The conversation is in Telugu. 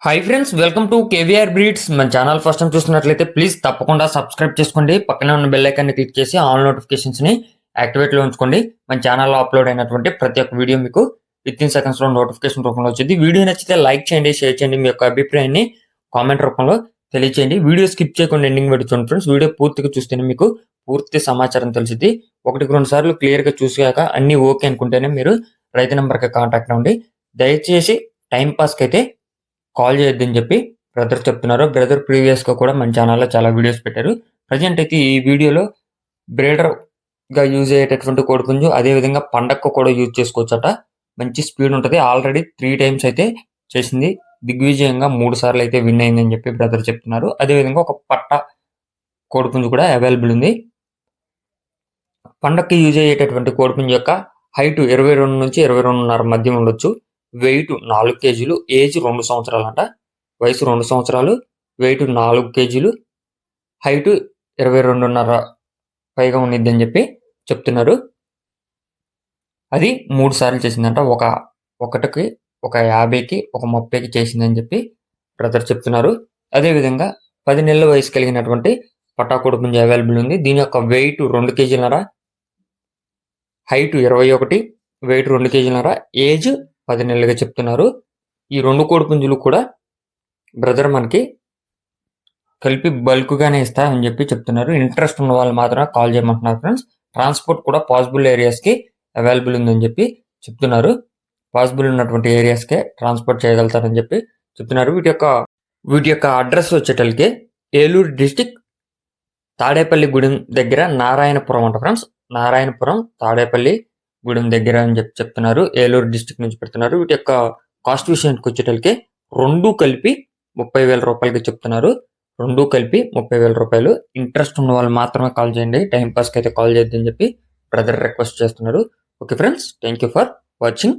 Hi friends, welcome to KVR breeds. మన ఛానల్ ఫస్ట్ టైం చూస్తున్నట్లయితే ప్లీజ్ తప్పకుండా సబ్స్క్రైబ్ చేసుకోండి. పక్కనే ఉన్న బెల్ ఐకాన్ని క్లిక్ చేసి ఆల్ నోటిఫికేషన్స్ని యాక్టివేట్లో ఉంచుకోండి. మన ఛానల్లో అప్లోడ్ అయినటువంటి ప్రతి ఒక్క వీడియో మీకు విత్ ఇన్ సెకండ్స్లో నోటిఫికేషన్ రూపంలో వచ్చింది. వీడియో నచ్చితే లైక్ చేయండి, షేర్ చేయండి, మీ యొక్క అభిప్రాయాన్ని కామెంట్ రూపంలో తెలియచేయండి. వీడియో స్కిప్ చేయకుండా ఎండింగ్ పెట్టి చూడండి ఫ్రెండ్స్. వీడియో పూర్తిగా చూస్తేనే మీకు పూర్తి సమాచారం తెలిసింది. ఒకటికి రెండు సార్లు క్లియర్గా చూసాక అన్నీ ఓకే అనుకుంటేనే మీరు రైతు నెంబర్కి కాంటాక్ట్ అవ్వండి. దయచేసి టైంపాస్కి అయితే కాల్ చేయొద్దని చెప్పి బ్రదర్ చెప్తున్నారు. బ్రదర్ ప్రీవియస్గా కూడా మన ఛానల్లో చాలా వీడియోస్ పెట్టారు. ప్రజెంట్ అయితే ఈ వీడియోలో బ్రీడర్గా యూజ్ అయ్యేటటువంటి కోడిపుంజు, అదేవిధంగా పండగకు కూడా యూజ్ చేసుకోవచ్చట. మంచి స్పీడ్ ఉంటుంది. ఆల్రెడీ 3 times అయితే చేసింది. దిగ్విజయంగా 3 సార్లు అయితే విన్ అయిందని చెప్పి బ్రదర్ చెప్తున్నారు. అదేవిధంగా ఒక పట్ట కోడిపుంజు కూడా అవైలబుల్ ఉంది. పండగకి యూజ్ అయ్యేటటువంటి కోడిపుంజు యొక్క హైట్ 22 నుంచి 22.5 మధ్య ఉండొచ్చు. వెయిట్ 4 kgs, ఏజ్ 2 సంవత్సరాలు అంట. వయసు 2 సంవత్సరాలు, వెయిట్ 4 kgs, హైట్ 22.5 పైగా ఉండిద్దని చెప్పి చెప్తున్నారు. అది 3 సార్లు చేసిందంట. ఒకటికి, ఒక 50కి, ఒక 30కి చేసిందని చెప్పి బ్రదర్ చెప్తున్నారు. అదేవిధంగా 10 నెలల వయసు కలిగినటువంటి పట్టా కోడిపుంజు అవైలబుల్ ఉంది. దీని యొక్క weight 2 kg, height 21, weight 2 kg, age 10 నెలలుగా చెప్తున్నారు. ఈ 2 కోడిపుంజులు కూడా బ్రదర్ మనకి కలిపి బల్క్గానే ఇస్తా అని చెప్పి చెప్తున్నారు. ఇంట్రెస్ట్ ఉన్న వాళ్ళు మాత్రమే కాల్ చేయమంటున్నారు ఫ్రెండ్స్. ట్రాన్స్పోర్ట్ కూడా పాసిబుల్ ఏరియాస్కి అవైలబుల్ ఉందని చెప్పి చెప్తున్నారు. పాసిబుల్ ఉన్నటువంటి ఏరియాస్కే ట్రాన్స్పోర్ట్ చేయగలుగుతారని చెప్పి చెప్తున్నారు. వీటి యొక్క అడ్రస్ వచ్చేటల్కి ఏలూరు డిస్టిక్ తాడేపల్లి గూడెం దగ్గర నారాయణపురం అంట ఫ్రెండ్స్. నారాయణపురం తాడేపల్లి గూడెం దగ్గర అని చెప్పి చెప్తున్నారు. ఏలూరు డిస్టిక్ నుంచి పెడుతున్నారు. వీటి యొక్క కాస్ట్ విషయానికి వచ్చేటల్కి 2 కలిపి 30,000 రూపాయలకి చెప్తున్నారు. 2 కలిపి 30,000 రూపాయలు. ఇంట్రెస్ట్ ఉన్న వాళ్ళు మాత్రమే కాల్ చేయండి. టైం పాస్కి అయితే కాల్ చేయొద్దని చెప్పి బ్రదర్ రిక్వెస్ట్ చేస్తున్నారు. Okay friends, thank you for watching.